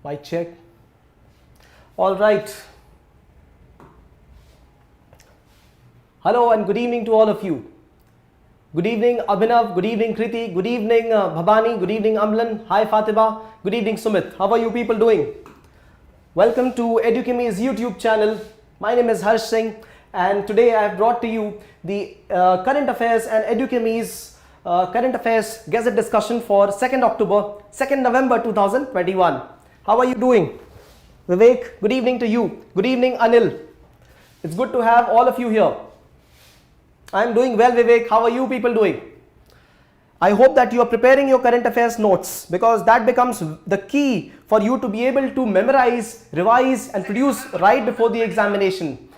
Mic check. All right. Hello and good evening to all of you. Good evening Abhinav, good evening Kriti, good evening Bhabani, good evening Amlan, hi Fatima, good evening Sumit. How are you people doing? Welcome to Edukemy's YouTube channel. My name is Harsh Singh and today I have brought to you the current affairs and Edukemy's current affairs Gazette discussion for 2nd October, 2nd November 2021. How are you doing? Vivek, good evening to you. Good evening Anil. It's good to have all of you here. I am doing well, Vivek. How are you people doing? I hope that you are preparing your current affairs notes because that becomes the key for you to be able to memorize, revise and produce right before the examination,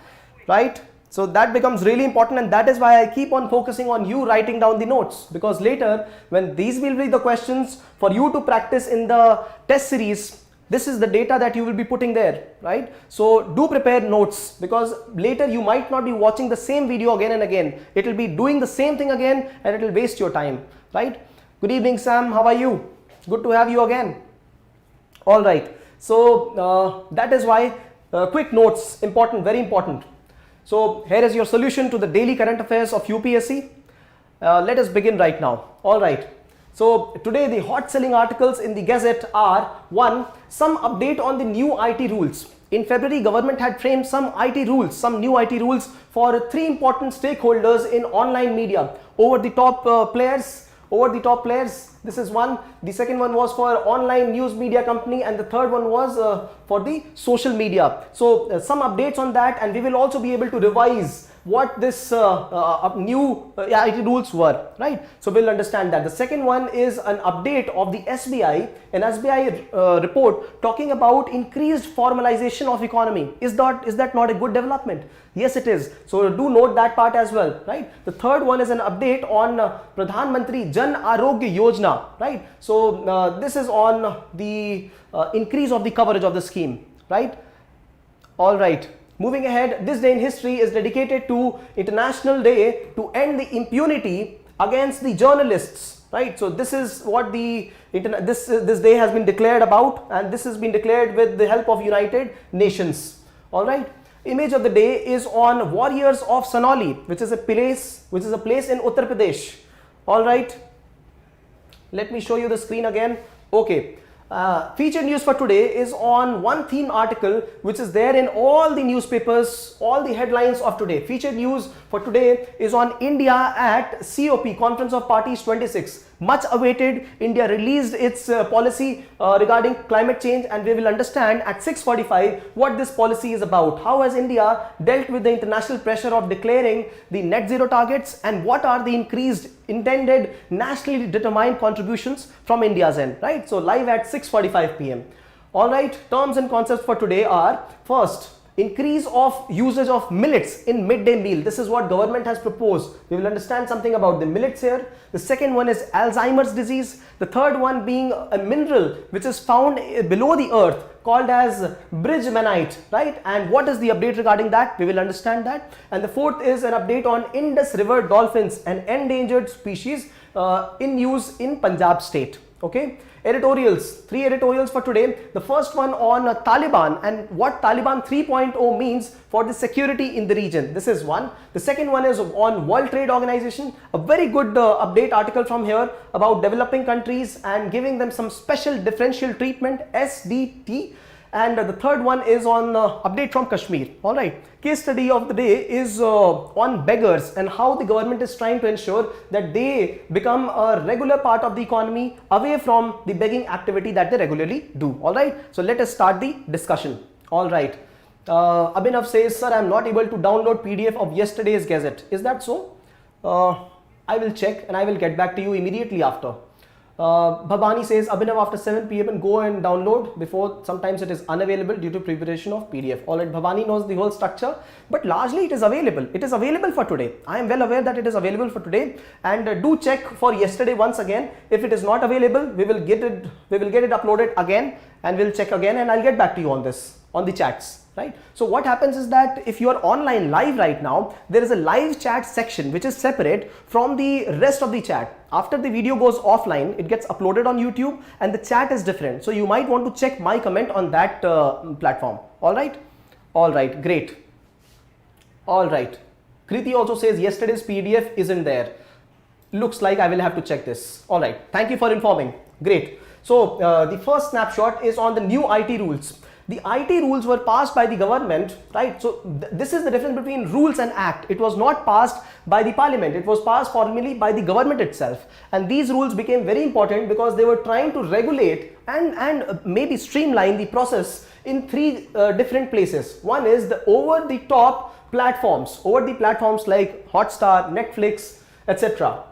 right? So that becomes really important and that is why I keep on focusing on you writing down the notes, because later when these will be the questions for you to practice in the test series, this is the data that you will be putting there, right? So do prepare notes because later you might not be watching the same video again and again. It will be doing the same thing again and it will waste your time, right? Good evening Sam, how are you? Good to have you again. All right, so that is why quick notes, important, very important. So here is your solution to the daily current affairs of UPSC. Let us begin right now. All right. So today the hot selling articles in the Gazette are: 1. Some update on the new IT rules. In February, government had framed some IT rules, some new IT rules for 3 important stakeholders in online media. Over the top players, this is one. The second one was for online news media company and the third one was for the social media. So some updates on that, and we will also be able to revise what this new IT rules were, right? So we'll understand that. The second one is an update of the SBI, an SBI report talking about increased formalization of economy. Is that not a good development? Yes, it is. So do note that part as well, right? The third one is an update on Pradhan Mantri Jan Arogya Yojana, right? So this is on the increase of the coverage of the scheme, right? All right. Moving ahead, this day in history is dedicated to International Day to end the impunity against the journalists, right? So this is what the this day has been declared about, and this has been declared with the help of United Nations. All right. Image of the day is on Warriors of Sonauli, which is a place in Uttar Pradesh. All right. Let me show you the screen again. Okay. Featured news for today is on one theme article which is there in all the newspapers, all the headlines of today. Featured news for today is on India at COP, Conference of Parties 26. Much awaited. India released its policy regarding climate change, and we will understand at 6:45 what this policy is about. How has India dealt with the international pressure of declaring the net zero targets, and what are the increased intended nationally determined contributions from India's end, right? So live at 6:45 p.m. All right, terms and concepts for today are: first, increase of usage of millets in midday meal. This is what government has proposed. We will understand something about the millets here. The second one is Alzheimer's disease. The third one being a mineral which is found below the earth called as bridgemanite, right? And what is the update regarding that? We will understand that. And the fourth is an update on Indus River dolphins, an endangered species in use in Punjab state. Okay. Editorials, 3 editorials for today. The first one on Taliban and what Taliban 3.0 means for the security in the region. This is one. The second one is on World Trade Organization. A very good update article from here about developing countries and giving them some special differential treatment, SDT. And the third one is on update from Kashmir. All right. Case study of the day is on beggars and how the government is trying to ensure that they become a regular part of the economy away from the begging activity that they regularly do. All right. So let us start the discussion. All right. Abhinav says, sir, I am not able to download PDF of yesterday's Gazette. Is that so? I will check and I will get back to you immediately after. Bhabani says, Abhinav, after 7 p.m. and go and download. Before, sometimes it is unavailable due to preparation of PDF. Alright, Bhabani knows the whole structure, but largely it is available. It is available for today. I am well aware that it is available for today, and do check for yesterday once again. If it is not available, we will get it uploaded again and we'll check again, and I'll get back to you on this. on the chats, right? So what happens is that if you are online live right now, there is a live chat section which is separate from the rest of the chat. After the video goes offline, it gets uploaded on YouTube and the chat is different. So you might want to check my comment on that platform. All right, great. All right, Kriti also says yesterday's PDF isn't there. Looks like I will have to check this. All right, thank you for informing. Great. So the first snapshot is on the new IT rules. The IT rules were passed by the government, right? So this is the difference between rules and act. It was not passed by the parliament. It was passed formally by the government itself. And these rules became very important because they were trying to regulate and maybe streamline the process in three different places. One is the over-the-top platforms, like Hotstar, Netflix, etc.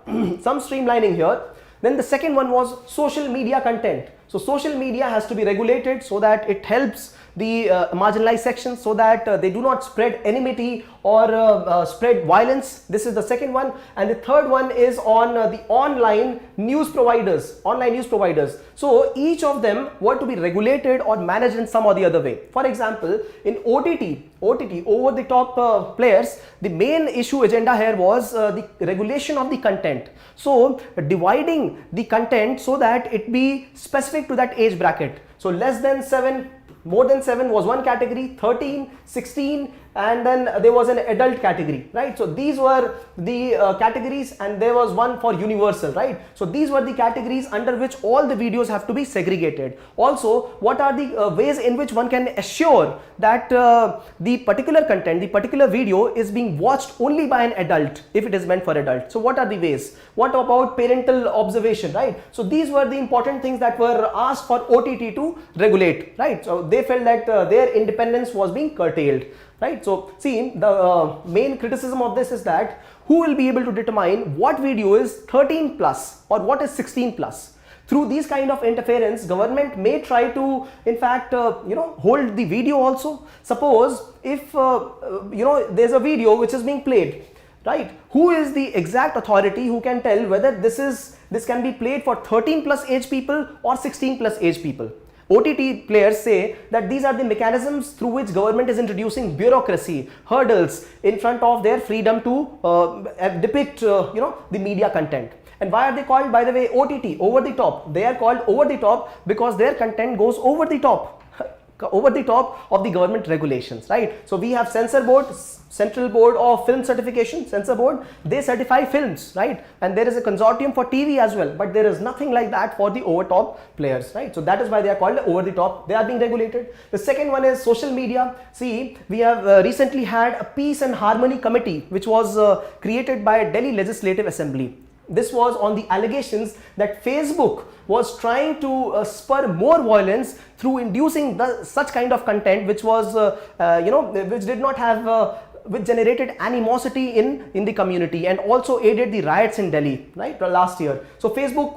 Some streamlining here. Then the second one was social media content. So social media has to be regulated so that it helps the marginalized sections so that they do not spread enmity or spread violence. This is the second one. And the third one is on the online news providers. So each of them were to be regulated or managed in some or the other way. For example, in OTT, over the top players, the main issue agenda here was the regulation of the content. So dividing the content so that it be specific to that age bracket. So less than 7, more than 7 was one category, 13, 16, and then there was an adult category, right? So these were the categories, and there was one for universal, right? So these were the categories under which all the videos have to be segregated. Also, what are the ways in which one can assure that the particular content, the particular video is being watched only by an adult if it is meant for adult? So what are the ways? What about parental observation, right? So these were the important things that were asked for OTT to regulate, right? So they felt that their independence was being curtailed. Right. So see, the main criticism of this is that who will be able to determine what video is 13 plus or what is 16 plus? Through these kind of interference, government may try to, in fact, hold the video also. Suppose if, there's a video which is being played, right? Who is the exact authority who can tell whether this can be played for 13 plus age people or 16 plus age people? OTT players say that these are the mechanisms through which government is introducing bureaucracy, hurdles in front of their freedom to depict, the media content. And why are they called, by the way, OTT, over the top? They are called over the top because their content goes over the top of the government regulations, right? So we have censor board, Central Board of Film Certification, censor board, they certify films, right? And there is a consortium for TV as well, but there is nothing like that for the over top players, right? So that is why they are called over the top. They are being regulated. The second one is social media. See, we have recently had a Peace and Harmony Committee which was created by Delhi Legislative Assembly. This was on the allegations that Facebook was trying to spur more violence through inducing such kind of content which was, which did not have, which generated animosity in the community and also aided the riots in Delhi, right, last year. So Facebook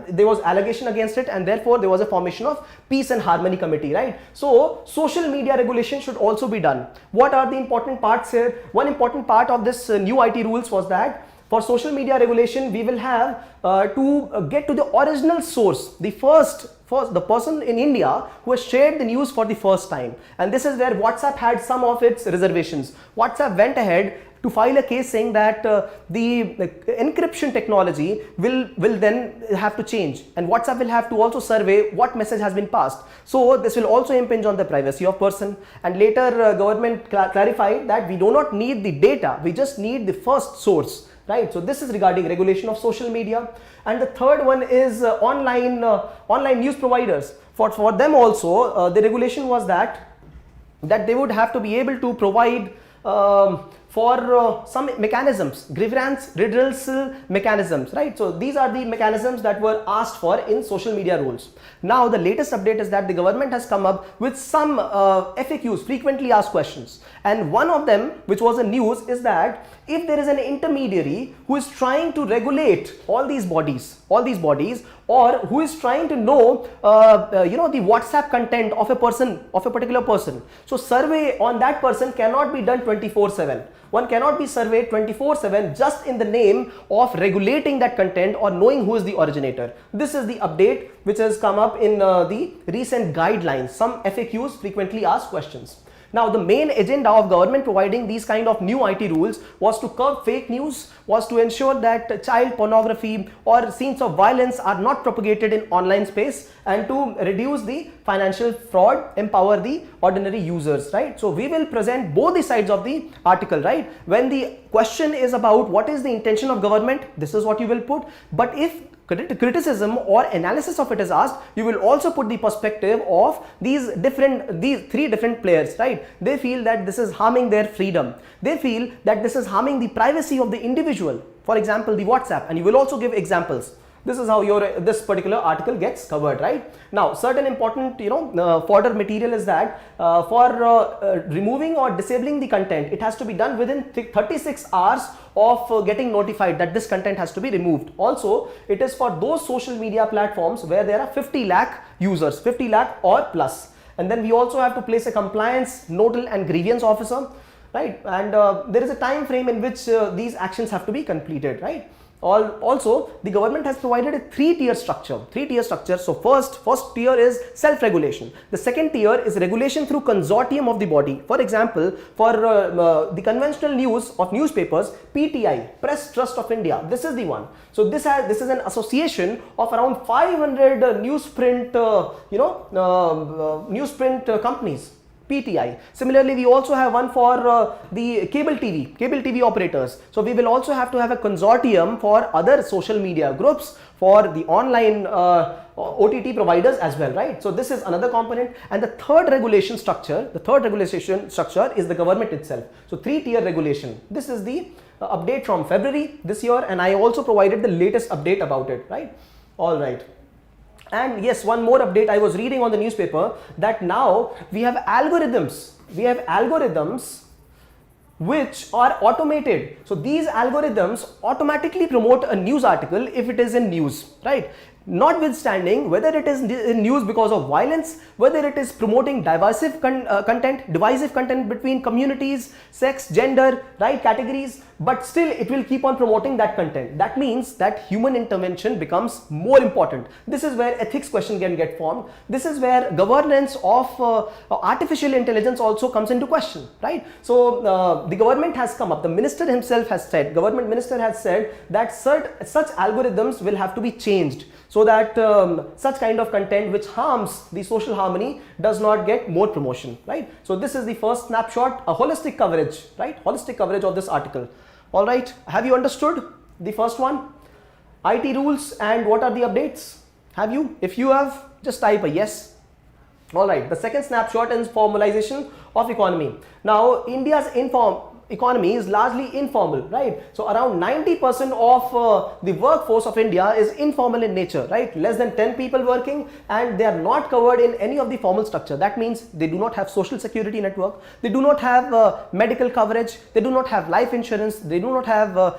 there was allegation against it, and therefore there was a formation of Peace and Harmony Committee, right? So social media regulation should also be done. What are the important parts here? One important part of this new IT rules was that for social media regulation, we will have to get to the original source, the person in India who has shared the news for the first time. And this is where WhatsApp had some of its reservations. WhatsApp went ahead to file a case saying that the encryption technology will then have to change, and WhatsApp will have to also survey what message has been passed. So this will also impinge on the privacy of person. And later government clarified that we do not need the data, we just need the first source. Right, so this is regarding regulation of social media. And the third one is online news providers. For them also, the regulation was that they would have to be able to provide for some mechanisms, grievance redressal mechanisms, right? So these are the mechanisms that were asked for in social media rules. Now the latest update is that the government has come up with some FAQs, frequently asked questions, and one of them, which was a news, is that if there is an intermediary who is trying to regulate all these bodies, or who is trying to know the WhatsApp content of a person, of a particular person. So survey on that person cannot be done 24/7. One cannot be surveyed 24/7 just in the name of regulating that content or knowing who is the originator. This is the update which has come up in the recent guidelines, some FAQs, frequently asked questions. Now, the main agenda of government providing these kind of new IT rules was to curb fake news, was to ensure that child pornography or scenes of violence are not propagated in online space, and to reduce the financial fraud, empower the ordinary users, right? So we will present both the sides of the article, right? When the question is about what is the intention of government, this is what you will put. But if criticism or analysis of it is asked, you will also put the perspective of these three different players, right? They feel that this is harming their freedom. They feel that this is harming the privacy of the individual. For example, the WhatsApp, and you will also give examples. This is how this particular article gets covered, right? Now, certain important fodder material is that for removing or disabling the content, it has to be done within 36 hours of getting notified that this content has to be removed. Also, it is for those social media platforms where there are 50 lakh users, 50 lakh or plus. And then we also have to place a compliance, nodal and grievance officer, right? And there is a time frame in which these actions have to be completed, right? Also, the government has provided a three-tier structure. So first tier is self-regulation. The second tier is regulation through consortium of the body. For example, for the conventional news of newspapers, PTI, Press Trust of India, this is the one. So this is an association of around 500 newsprint companies. PTI. Similarly, we also have one for the cable TV operators. So we will also have to have a consortium for other social media groups, for the online OTT providers as well, right? So this is another component. And the third regulation structure is the government itself. So three-tier regulation. This is the update from February this year, and I also provided the latest update about it, right? All right. And yes, one more update I was reading on the newspaper, that now we have algorithms. Which are automated. So these algorithms automatically promote a news article if it is in news, right? Notwithstanding whether it is in news because of violence, whether it is promoting divisive content between communities, sex, gender, right, categories, but still it will keep on promoting that content. That means that human intervention becomes more important. This is where ethics question can get formed. This is where governance of artificial intelligence also comes into question, right? So the government has come up, the minister himself has said, government minister has said that such algorithms will have to be changed, so that such kind of content which harms the social harmony does not get more promotion, right? So this is the first snapshot, a holistic coverage, right? Holistic coverage of this article. All right, have you understood the first one? IT rules and what are the updates? Have you? If you have, just type a yes. All right, the second snapshot is formalization of economy. Now, India's economy is largely informal, right? So around 90% of the workforce of India is informal in nature, right? Less than 10 people working, and they are not covered in any of the formal structure. That means they do not have social security network, they do not have medical coverage, they do not have life insurance, they do not have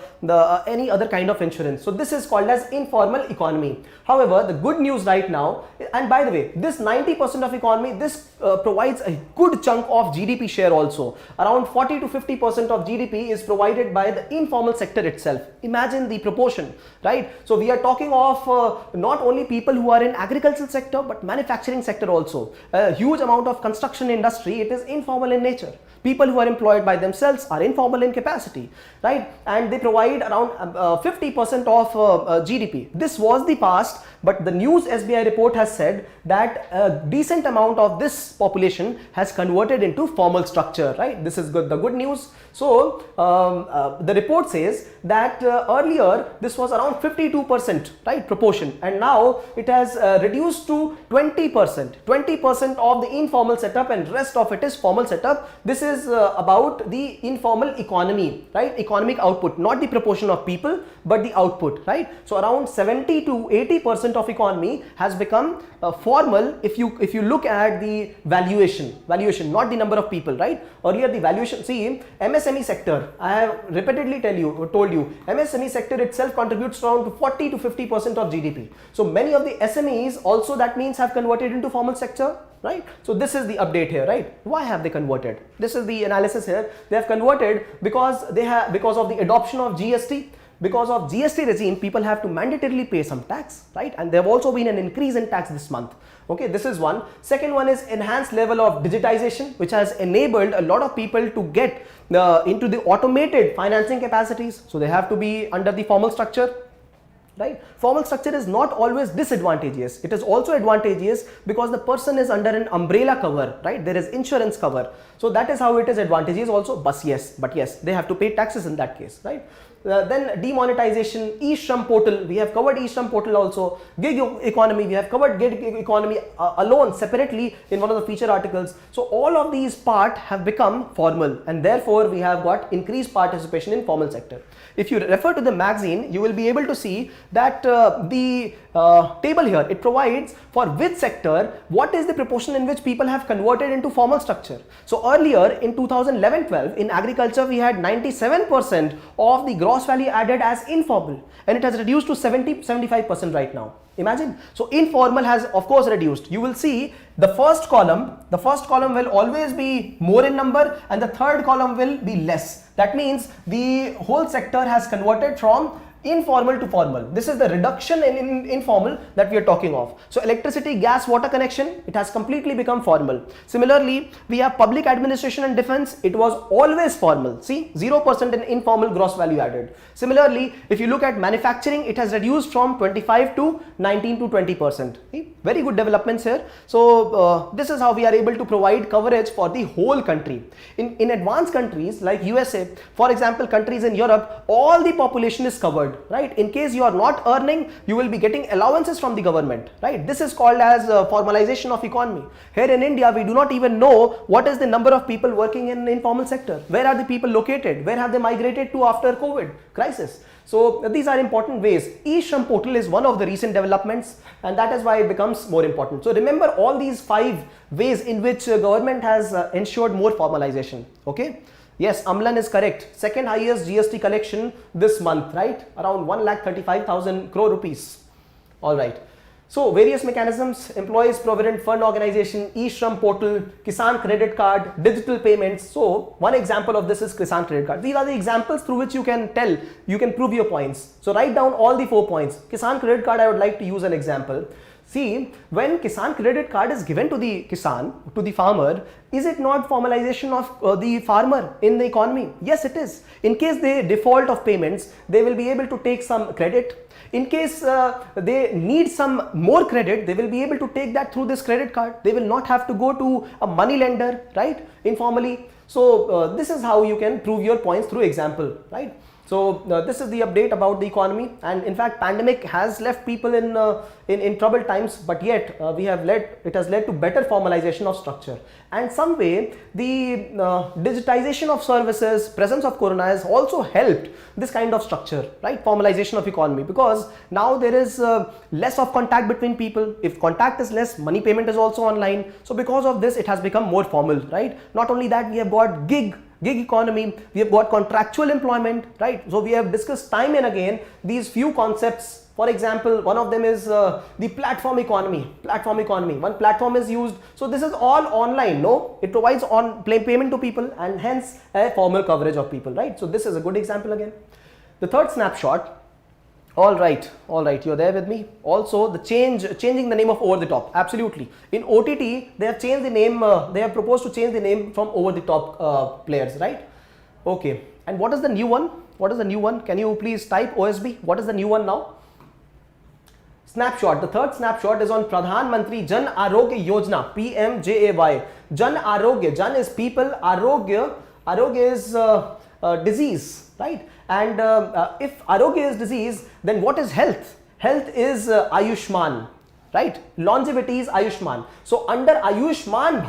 any other kind of insurance. So this is called as informal economy. However, the good news right now, and by the way, this 90% of economy, this provides a good chunk of GDP share also. Around 40 to 50% of GDP is provided by the informal sector itself. Imagine the proportion, right? So we are talking of not only people who are in agricultural sector, but manufacturing sector also. A huge amount of construction industry, it is informal in nature. People who are employed by themselves are informal in capacity, right? And they provide around 50% of GDP. This was the past, but the news SBI report has said that a decent amount of this population has converted into formal structure, right? This is good, the good news. So the report says that earlier this was around 52%, right, proportion, and now it has reduced to 20%. 20% of the informal setup and rest of it is formal setup. This is about the informal economy, right? Economic output, not the proportion of people, but the output, right? So around 70 to 80% 50% of economy has become formal if you look at the valuation, not the number of people, right? Earlier the valuation, see MSME sector, I have repeatedly told you MSME sector itself contributes around to 40 to 50% of GDP. So many of the SMEs also, that means, have converted into formal sector, right? So this is the update here, right? Why have they converted? This is the analysis here. They have converted because of the adoption of GST. Because of GST regime, people have to mandatorily pay some tax, right? And there have also been an increase in tax this month. Okay, this is one. Second one is enhanced level of digitization, which has enabled a lot of people to get into the automated financing capacities. So they have to be under the formal structure. Right? Formal structure is not always disadvantageous. It is also advantageous because the person is under an umbrella cover, right? There is insurance cover. So that is how it is advantageous also. But yes, they have to pay taxes in that case, right? Then demonetization, e-Shram portal, we have covered e-Shram portal also. Gig economy, we have covered gig economy alone separately in one of the feature articles. So all of these part have become formal, and therefore we have got increased participation in formal sector. If you refer to the magazine, you will be able to see that the table here, it provides for which sector what is the proportion in which people have converted into formal structure. So earlier in 2011-12 in agriculture we had 97% of the gross value added as informal, and it has reduced to 75% right now. Imagine. So informal has of course reduced. You will see the first column will always be more in number and the third column will be less. That means the whole sector has converted from informal to formal. This is the reduction in informal that we are talking of. So electricity, gas, water connection, it has completely become formal. Similarly, we have public administration and defense. It was always formal. See, 0% in informal gross value added. Similarly, if you look at manufacturing, it has reduced from 25 to 19 to 20%. See, very good developments here. So this is how we are able to provide coverage for the whole country. In advanced countries like USA, for example, countries in Europe, all the population is covered. Right? In case you are not earning, you will be getting allowances from the government, right? This is called as formalization of economy. Here in India, we do not even know what is the number of people working in informal sector. Where are the people located? Where have they migrated to after COVID crisis? So these are important ways. E-Shram portal is one of the recent developments, and that is why it becomes more important. So remember all these 5 ways in which government has ensured more formalization. Okay. Yes, Amlan is correct. Second highest GST collection this month, right? Around 1,35,000 crore rupees. All right. So various mechanisms: Employees Provident Fund Organization, e-Shram portal, Kisan credit card, digital payments. So one example of this is Kisan credit card. These are the examples through which you can prove your points. So write down all the 4 points. Kisan credit card, I would like to use an example. See, when Kisan credit card is given to the Kisan, to the farmer, is it not formalization of the farmer in the economy? Yes, it is. In case they default of payments, they will be able to take some credit. In case they need some more credit, they will be able to take that through this credit card. They will not have to go to a money lender, right? Informally. So this is how you can prove your points through example, right? So this is the update about the economy, and in fact pandemic has left people in troubled times, but yet it has led to better formalization of structure, and some way the digitization of services, presence of corona has also helped this kind of structure, right? Formalization of economy, because now there is less of contact between people. If contact is less, money payment is also online. So because of this, it has become more formal, right? Not only that, we have got gig economy, we have got contractual employment, right? So we have discussed time and again these few concepts. For example, one of them is the platform economy. One platform is used. So this is all online, no? It provides payment to people and hence a formal coverage of people, right? So this is a good example again. The third snapshot. All right, you're there with me. Also, the changing the name of over the top. Absolutely. In OTT, they have changed the name. They have proposed to change the name from over the top players, right? Okay. And what is the new one? Can you please type OSB? What is the new one now? Snapshot. The third snapshot is on Pradhan Mantri Jan Arogya Yojana, PMJAY. Jan Arogya. Jan is people. Arogya is disease, right? And if Arogya is disease, then what is health? Health is Ayushman, right? Longevity is Ayushman. So under Ayushman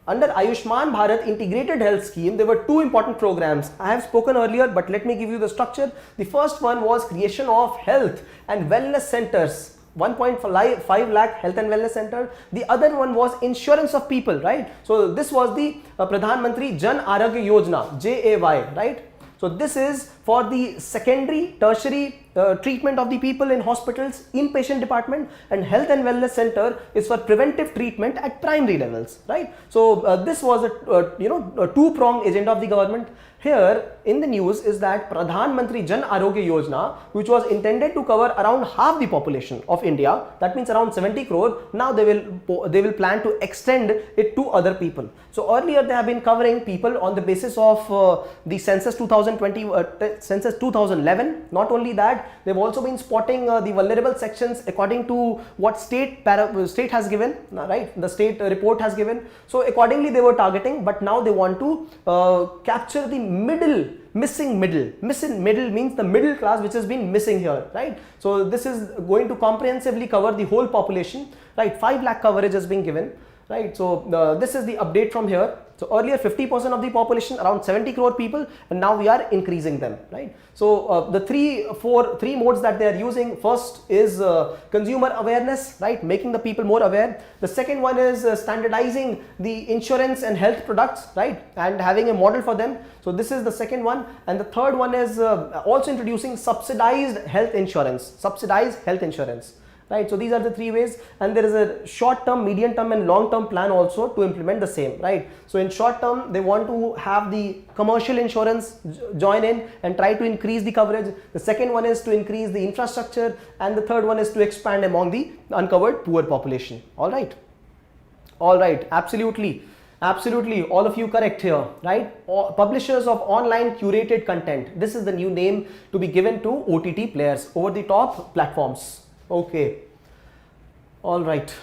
Bharat integrated health scheme, there were 2 important programs. I have spoken earlier, but let me give you the structure. The first one was creation of health and wellness centers. 1.5 lakh health and wellness center. The other one was insurance of people, right? So this was the Pradhan Mantri Jan Arogya Yojana, JAY, right? So this is for the secondary, tertiary treatment of the people in hospitals, inpatient department, and health and wellness center is for preventive treatment at primary levels, right? So this was a two-pronged agenda of the government. Here in the news is that Pradhan Mantri Jan Arogya Yojana, which was intended to cover around half the population of India, that means around 70 crore, now they will plan to extend it to other people. So earlier they have been covering people on the basis of the census 2020, census 2011. Not only that, they've also been spotting the vulnerable sections according to what state has given, right? The state report has given. So accordingly they were targeting, but now they want to capture the missing middle means the middle class which has been missing here, right? So this is going to comprehensively cover the whole population, right? 5 lakh coverage has been given, right? So this is the update from here. So earlier 50% of the population, around 70 crore people, and now we are increasing them, right? So the three modes that they are using, first is consumer awareness, right? Making the people more aware. The second one is standardizing the insurance and health products, right? And having a model for them. So this is the second one. And the third one is also introducing subsidized health insurance, right? So these are the three ways, and there is a short term, medium term and long term plan also to implement the same, right? So in short term, they want to have the commercial insurance join in and try to increase the coverage. The second one is to increase the infrastructure, and the third one is to expand among the uncovered poor population. All right, absolutely, all of you correct here, right? Publishers of online curated content. This is the new name to be given to OTT players, over the top platforms. Okay, all right.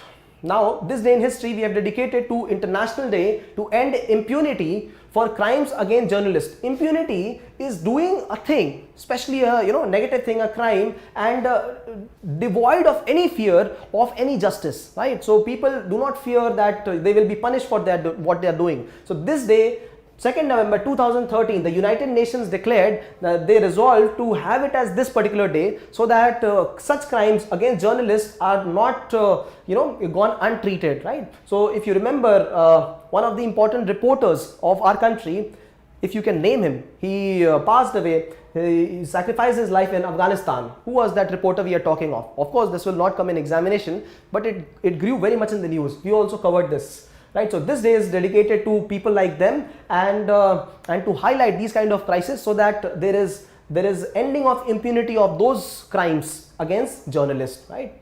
Now, this day in history we have dedicated to International Day to End Impunity for crimes against journalists. Impunity is doing a thing, especially a negative thing, a crime, and devoid of any fear of any justice, right? So people do not fear that they will be punished for what they are doing. So this day, 2nd November 2013, the United Nations declared that they resolved to have it as this particular day, so that such crimes against journalists are not gone untreated, right? So if you remember, one of the important reporters of our country, if you can name him, he passed away. He sacrificed his life in Afghanistan. Who was that reporter we are talking of? Of course, this will not come in examination, but it grew very much in the news. We also covered this. Right, so this day is dedicated to people like them, and to highlight these kind of crises, so that there is ending of impunity of those crimes against journalists, right?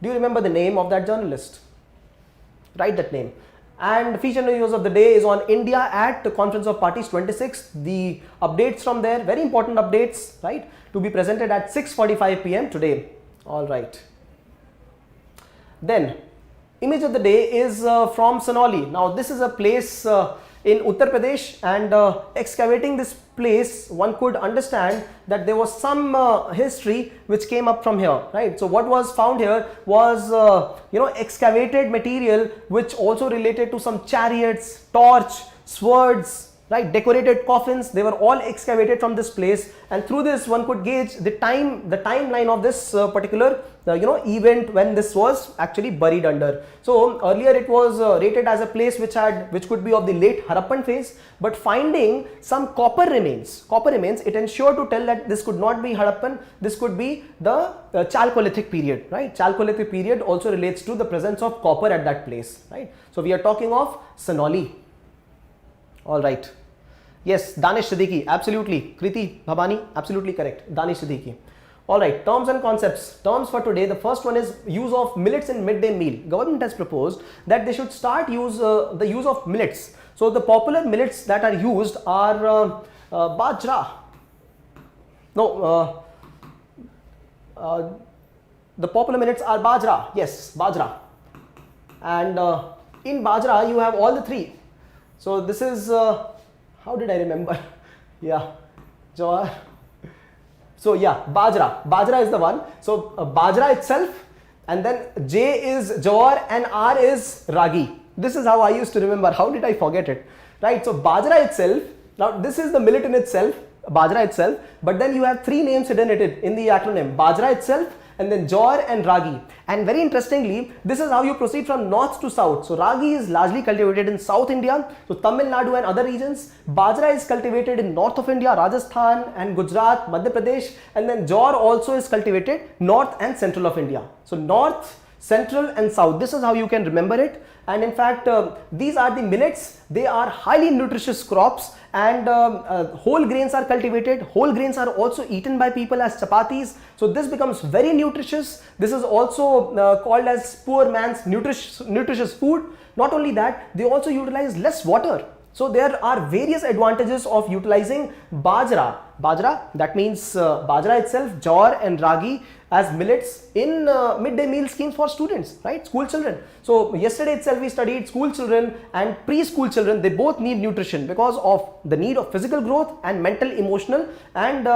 Do you remember the name of that journalist? Write that name. And feature news of the day is on India at the Conference of Parties 26. The updates from there, very important updates, right, to be presented at 6:45 p.m. today. All right. Then image of the day is from Sonauli. Now this is a place in Uttar Pradesh, and excavating this place, one could understand that there was some history which came up from here, right? So what was found here was excavated material which also related to some chariots, torch, swords, right, decorated coffins. They were all excavated from this place, and through this one could gauge the timeline of this particular event when this was actually buried under. So earlier it was rated as a place which could be of the late Harappan phase, but finding some copper remains, it ensured to tell that this could not be Harappan, this could be the Chalcolithic period, right? Chalcolithic period also relates to the presence of copper at that place, right? So we are talking of Sonauli. All right. Yes, Danish Siddiqui, absolutely. Kriti Bhabani, absolutely correct. Danish Siddiqui. All right, terms and concepts. Terms for today. The first one is use of millets in midday meal. Government has proposed that they should start the use of millets. So the popular millets that are used are bajra. No, the popular millets are bajra. Yes, bajra. And in bajra you have all the three. So this is how did I remember? Yeah, jawar. So yeah, bajra is the one. So bajra itself, and then J is jawar and R is ragi. This is how I used to remember. How did I forget it? Right. So bajra itself. Now this is the millet in itself, bajra itself. But then you have three names hidden in the acronym: bajra itself, and then jowar and ragi. And very interestingly, this is how you proceed from north to south. So ragi is largely cultivated in South India, so Tamil Nadu and other regions. Bajra is cultivated in north of India, Rajasthan and Gujarat, Madhya Pradesh, and then jowar also is cultivated north and central of India. So north, central and south, this is how you can remember it. And in fact, these are the millets. They are highly nutritious crops, and whole grains are cultivated. Whole grains are also eaten by people as chapatis, so this becomes very nutritious. This is also called as poor man's nutritious food. Not only that, they also utilize less water. So there are various advantages of utilizing bajra. Bajra, that means bajra itself, jowar and ragi as millets in midday meal schemes for students, right? School children. So yesterday itself we studied school children and preschool children. They both need nutrition because of the need of physical growth and mental, emotional, and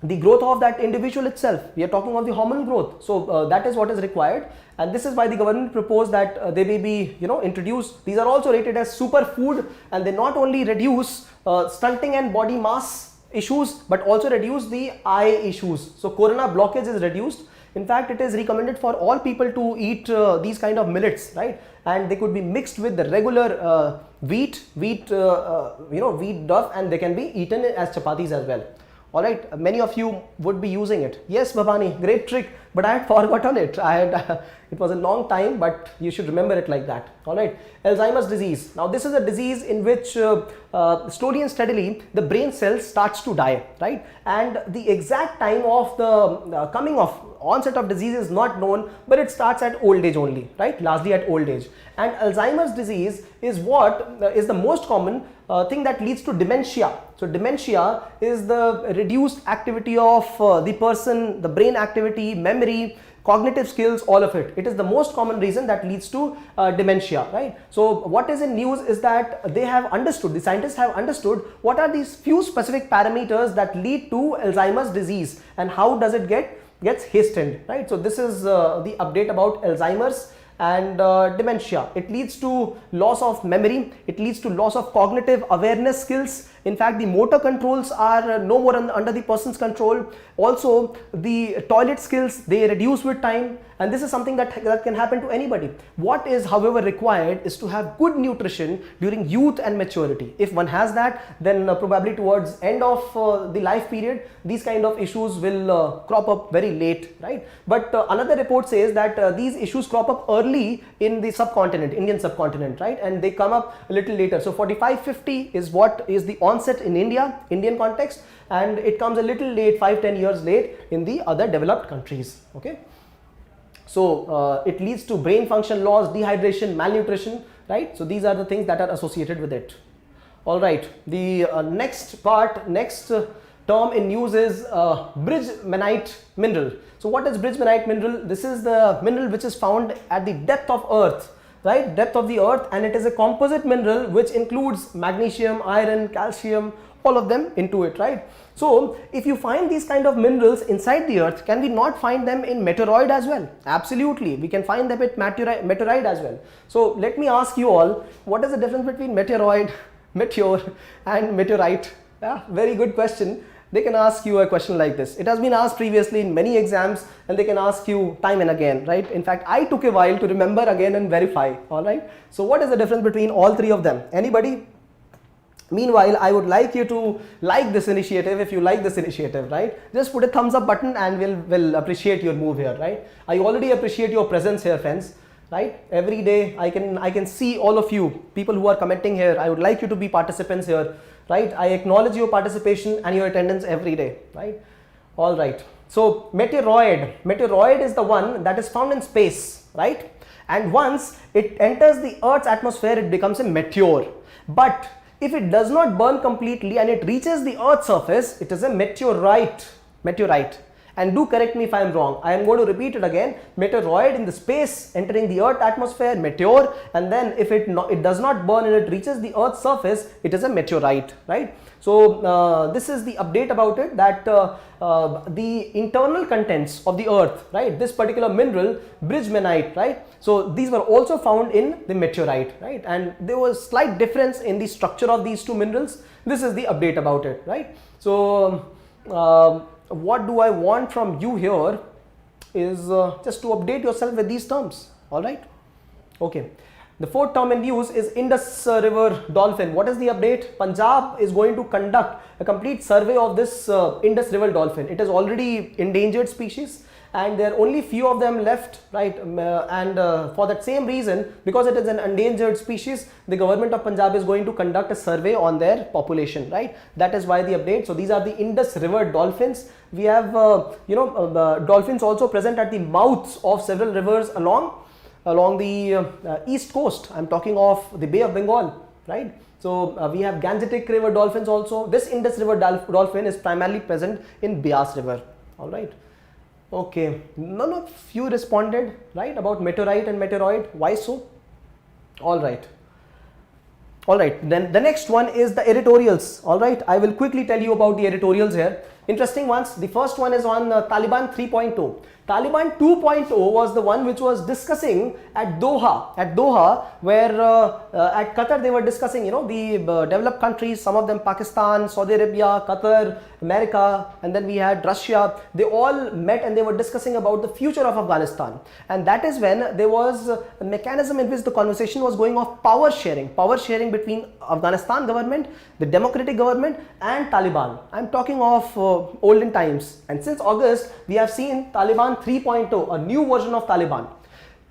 the growth of that individual itself. We are talking of the hormonal growth. So that is what is required, and this is why the government proposed that they may be introduced. These are also rated as superfood, and they not only reduce stunting and body mass issues but also reduce the eye issues. So corona blockage is reduced. In fact, it is recommended for all people to eat these kind of millets, right? And they could be mixed with the regular wheat duff, and they can be eaten as chapatis as well. All right, many of you would be using it. Yes, Bhavani, great trick, but I had forgotten it. It was a long time, but you should remember it like that. All right, Alzheimer's disease. Now, this is a disease in which slowly and steadily the brain cells starts to die, right? And the exact time of the onset of disease is not known, but it starts at old age only, right? Largely at old age. And Alzheimer's disease is what is the most common thing that leads to dementia. So dementia is the reduced activity of the person, the brain activity, memory, cognitive skills, all of it. It is the most common reason that leads to dementia, right? So what is in news is that they have understood, the scientists have understood what are these few specific parameters that lead to Alzheimer's disease and how does it gets hastened, right? So this is the update about Alzheimer's and dementia. It leads to loss of memory, it leads to loss of cognitive awareness skills. In fact, the motor controls are no more under the person's control. Also, the toilet skills, they reduce with time, and this is something that can happen to anybody. What is, however, required is to have good nutrition during youth and maturity. If one has that, then probably towards end of the life period, these kind of issues will crop up very late, right? But another report says that these issues crop up early in the subcontinent, Indian subcontinent, right? And they come up a little later. So 45-50 is what is the onset in Indian context, and it comes a little late, 5-10 years late in the other developed countries. Okay, so it leads to brain function loss, dehydration, malnutrition, right? So these are the things that are associated with it. All right, the next term in news is bridgemanite mineral. So what is bridgemanite mineral? This is the mineral which is found at the depth of earth, right? Depth of the earth, and it is a composite mineral which includes magnesium, iron, calcium, all of them into it, right? So if you find these kind of minerals inside the earth, can we not find them in meteoroid as well? Absolutely, we can find them at meteorite as well. So let me ask you all, what is the difference between meteoroid, meteor and meteorite? Yeah, very good question. They can ask you a question like this. It has been asked previously in many exams, and they can ask you time and again, right? In fact, I took a while to remember again and verify. All right, so what is the difference between all three of them? Anybody? Meanwhile, I would like you to like this initiative. If you like this initiative, right, just put a thumbs up button and we'll appreciate your move here, right? I already appreciate your presence here, friends, right? Every day I can see all of you people who are commenting here. I would like you to be participants here, right? I acknowledge your participation and your attendance every day, right? All right, so meteoroid is the one that is found in space, right? And once it enters the Earth's atmosphere, it becomes a meteor. But if it does not burn completely and it reaches the Earth's surface, it is a meteorite. And do correct me if I am wrong. I am going to repeat it again. Meteoroid in the space entering the Earth atmosphere, meteor, and then if it does not burn and it reaches the Earth's surface, it is a meteorite, right? So this is the update about it, that the internal contents of the Earth, right, this particular mineral, bridgemanite, right, so these were also found in the meteorite, right, and there was slight difference in the structure of these two minerals. This is the update about it, right? So what do I want from you here is just to update yourself with these terms. All right. Okay. The fourth term in news is Indus River Dolphin. What is the update? Punjab is going to conduct a complete survey of this Indus River Dolphin. It is already endangered species and there are only few of them left, right? For that same reason, because it is an endangered species, the government of Punjab is going to conduct a survey on their population, right? That is why the update. So these are the Indus River dolphins. We have dolphins also present at the mouths of several rivers along the east coast. I'm talking of the Bay of Bengal, right? So we have Gangetic River dolphins also. This Indus River dolphin is primarily present in Beas River. All right. Okay. None of you responded, right, about meteorite and meteoroid. Why so? All right. All right. Then the next one is the editorials. All right. I will quickly tell you about the editorials here. Interesting ones. The first one is on Taliban 3.0. Taliban 2.0 was the one which was discussing at Doha, where at Qatar they were discussing, the developed countries, some of them Pakistan, Saudi Arabia, Qatar, America, and then we had Russia. They all met and they were discussing about the future of Afghanistan. And that is when there was a mechanism in which the conversation was going of power sharing between Afghanistan government, the democratic government, and Taliban. I'm talking of olden times. And since August, we have seen Taliban 3.0, a new version of Taliban.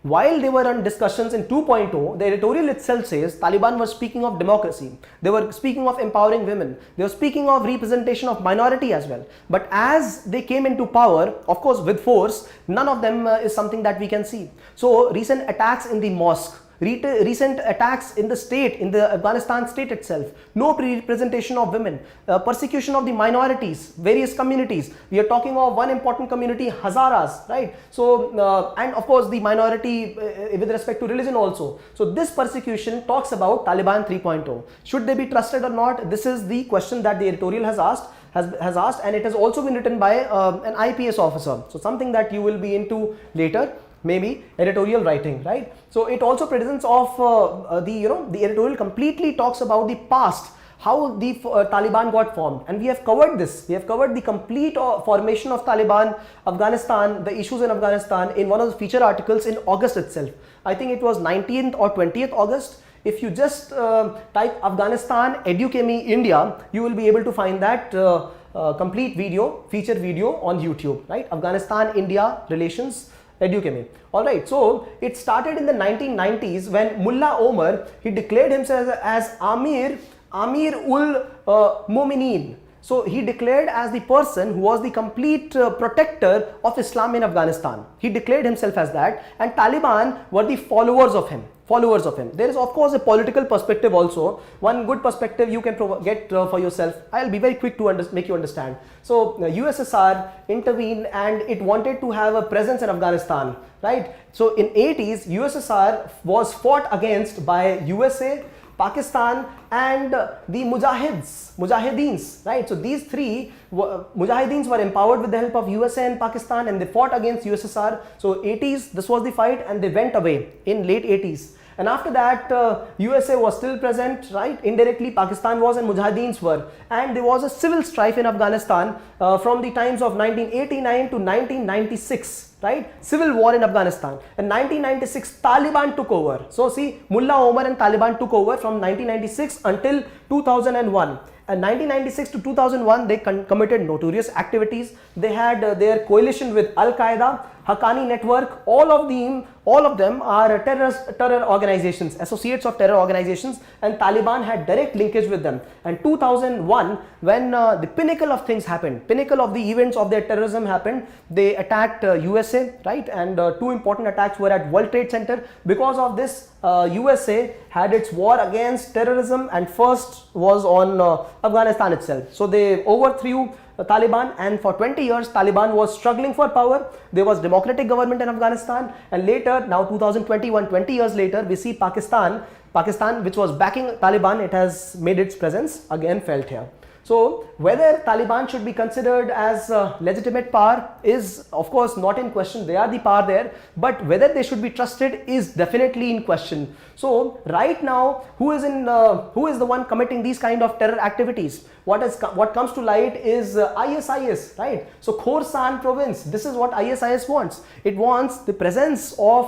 While they were on discussions in 2.0, the editorial itself says Taliban was speaking of democracy. They were speaking of empowering women. They were speaking of representation of minority as well. But as they came into power, of course with force, none of them is something that we can see. So recent attacks in the mosque, recent attacks in the state, in the Afghanistan state itself, no representation of women, persecution of the minorities, various communities. We are talking of one important community, Hazaras, right? So, and of course the minority with respect to religion also. So this persecution talks about Taliban 3.0. Should they be trusted or not? This is the question that the editorial has asked. Has asked, and it has also been written by an IPS officer. So something that you will be into later. Maybe editorial writing, right? So it also presents of the editorial completely talks about the past, how the Taliban got formed, and we have covered this. We have covered the complete formation of Taliban, Afghanistan, the issues in Afghanistan in one of the feature articles in August itself. I think it was 19th or 20th August. If you just type Afghanistan Edukemy India, you will be able to find that complete video, feature video on YouTube, right? Afghanistan India relations, Edukemy. All right, so it started in the 1990s when Mullah Omar, he declared himself as Amir ul Mu'minin. So he declared as the person who was the complete protector of Islam in Afghanistan. He declared himself as that, and Taliban were the followers of him. There is of course a political perspective also. One good perspective you can get for yourself. I'll be very quick to make you understand. So USSR intervened and it wanted to have a presence in Afghanistan, right? So in 80s, USSR was fought against by USA, Pakistan, and the Mujahideens, right? So these three Mujahideens were empowered with the help of USA and Pakistan, and they fought against USSR. So 80s, this was the fight, and they went away in late 80s. And after that, USA was still present, right? Indirectly, Pakistan was and Mujahideens were. And there was a civil strife in Afghanistan from the times of 1989 to 1996, right? Civil war in Afghanistan. In 1996, Taliban took over. So see, Mullah Omar and Taliban took over from 1996 until 2001. And 1996 to 2001, they committed notorious activities. They had their coalition with Al-Qaeda, Haqqani network. All of them are terror organizations, associates of terror organizations, and Taliban had direct linkage with them. And 2001, when the pinnacle of things happened, pinnacle of the events of their terrorism happened, they attacked USA, right? And two important attacks were at World Trade Center. Because of this, USA had its war against terrorism, and first was on Afghanistan itself. So they overthrew Taliban, and for 20 years Taliban was struggling for power. There was democratic government in Afghanistan, and later, now 2021, 20 years later, we see Pakistan which was backing Taliban, it has made its presence again felt here. So whether Taliban should be considered as legitimate power is of course not in question. They are the power there, but whether they should be trusted is definitely in question. So right now, who is the one committing these kind of terror activities? What comes to light is ISIS, right? So Khorasan province, this is what ISIS wants. It wants the presence of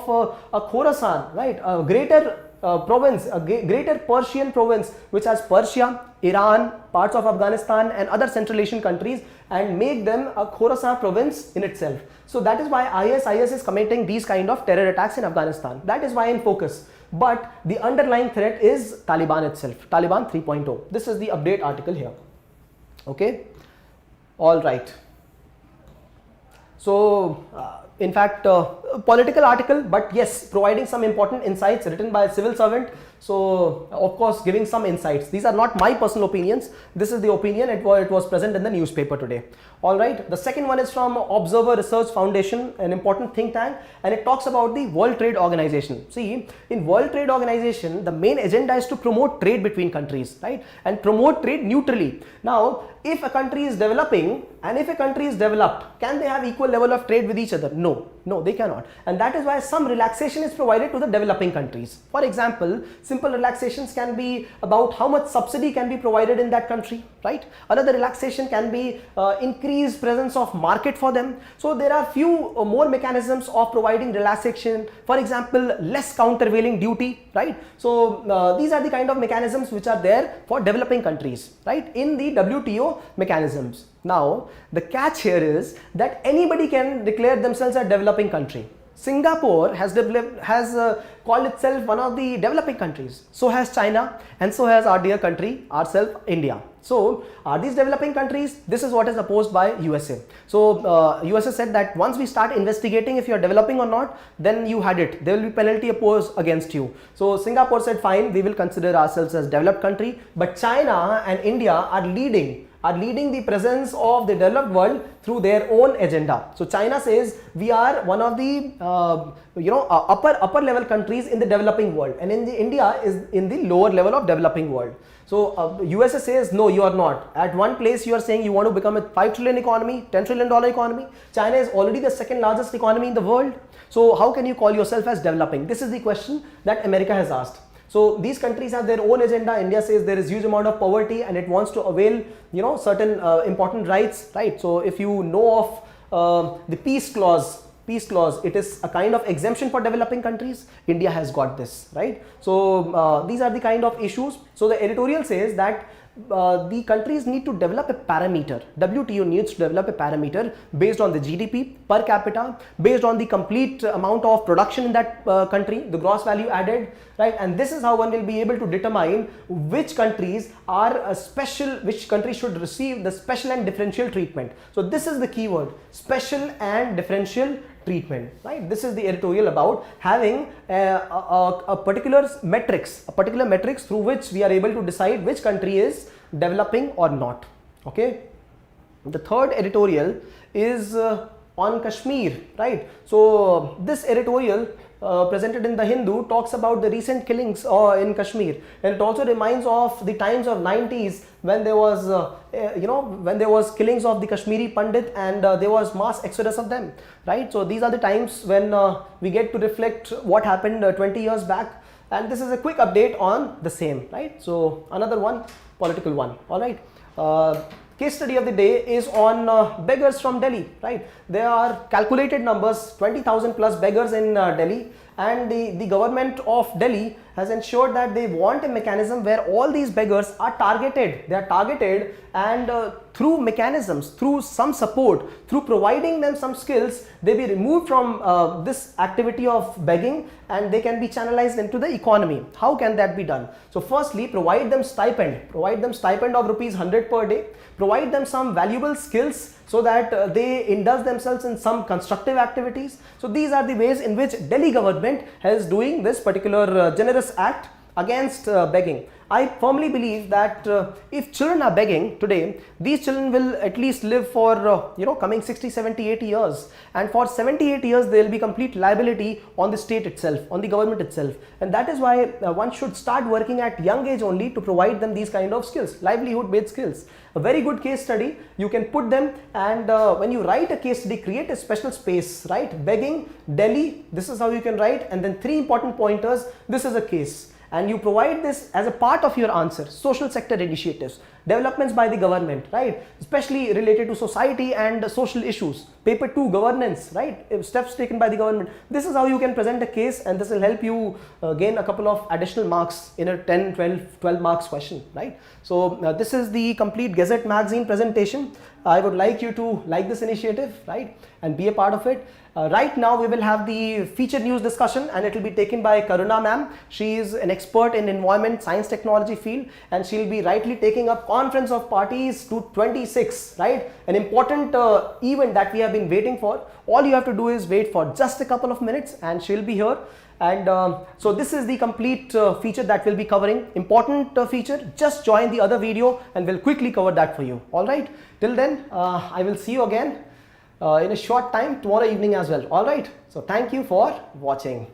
a Khorasan, right? A greater province, a greater Persian province, which has Persia, Iran, parts of Afghanistan and other Central Asian countries, and make them a Khorasan province in itself. So that is why ISIS is committing these kind of terror attacks in Afghanistan. That is why in focus. But the underlying threat is Taliban itself, Taliban 3.0. This is the update article here. Okay, all right. So in fact, political article, but yes, providing some important insights, written by a civil servant. So of course giving some insights. These are not my personal opinions. This is the opinion. It was present in the newspaper today. All right. The second one is from Observer Research Foundation, an important think tank, and it talks about the World Trade Organization. See, in World Trade Organization, the main agenda is to promote trade between countries, right? And promote trade neutrally. Now, if a country is developing and if a country is developed, can they have equal level of trade with each other? No, they cannot. And that is why some relaxation is provided to the developing countries. For example, simple relaxations can be about how much subsidy can be provided in that country, right? Another relaxation can be increased presence of market for them. So there are few more mechanisms of providing relaxation. For example, less countervailing duty, right? So these are the kind of mechanisms which are there for developing countries, right, in the WTO mechanisms. Now, the catch here is that anybody can declare themselves a developing country. Singapore has called itself one of the developing countries. So has China, and so has our dear country, ourselves, India. So are these developing countries? This is what is opposed by USA. So USA said that once we start investigating if you are developing or not, then you had it. There will be penalty opposed against you. So Singapore said, fine, we will consider ourselves as developed country. But China and India are leading the presence of the developed world through their own agenda. So China says we are one of the upper level countries in the developing world, and India is in the lower level of developing world. So USA says no, you are not. At one place you are saying you want to become a 5 trillion economy, $10 trillion economy. China is already the second largest economy in the world. So how can you call yourself as developing? This is the question that America has asked. So these countries have their own agenda. India says there is huge amount of poverty and it wants to avail, certain important rights, right? So if you know of the peace clause, it is a kind of exemption for developing countries. India has got this, right? So these are the kind of issues. So the editorial says that the countries need to develop a parameter. WTO needs to develop a parameter based on the GDP per capita, based on the complete amount of production in that country, the gross value added, right? And this is how one will be able to determine which countries are which countries should receive the special and differential treatment. So this is the keyword, special and differential treatment, right? This is the editorial about having a particular metrics through which we are able to decide which country is developing or not. Okay. The third editorial is on Kashmir, right? So this editorial presented in the Hindu talks about the recent killings in Kashmir, and it also reminds of the times of 90s when there was when there was killings of the Kashmiri Pandit, and there was mass exodus of them, right? So these are the times when we get to reflect what happened 20 years back, and this is a quick update on the same, right? So another one, political one. All right. Case study of the day is on beggars from Delhi, right? There are calculated numbers, 20,000 plus beggars in Delhi, and the government of Delhi has ensured that they want a mechanism where all these beggars are targeted. They are targeted, and through mechanisms, through some support, through providing them some skills, they be removed from this activity of begging, and they can be channelized into the economy. How can that be done? So firstly, provide them stipend of rupees 100 per day, provide them some valuable skills so that they indulge themselves in some constructive activities. So these are the ways in which Delhi government is doing this particular generous act against begging. I firmly believe that if children are begging today, these children will at least live for coming 60, 70, 80 years, and for 70, 80 years there will be complete liability on the state itself, on the government itself, and that is why one should start working at young age only to provide them these kind of skills, livelihood based skills. A very good case study, you can put them, and when you write a case study, create a special space, right? Begging, Delhi, this is how you can write, and then 3 important pointers, this is a case. And you provide this as a part of your answer. Social sector initiatives, developments by the government, right? Especially related to society and social issues. Paper 2, governance, right? Steps taken by the government. This is how you can present a case, and this will help you gain a couple of additional marks in a 10, 12 marks question, right? So this is the complete Gazette magazine presentation. I would like you to like this initiative, right, and be a part of it. Right now we will have the featured news discussion, and it will be taken by Karuna ma'am. She is an expert in environment science technology field, and she will be rightly taking up Conference of Parties 226, right? An important event that we have been waiting for. All you have to do is wait for just a couple of minutes and she will be here. And so this is the complete feature that we'll be covering. Important feature, just join the other video and we'll quickly cover that for you. All right, till then I will see you again in a short time tomorrow evening as well. All right, so thank you for watching.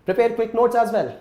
Prepare quick notes as well.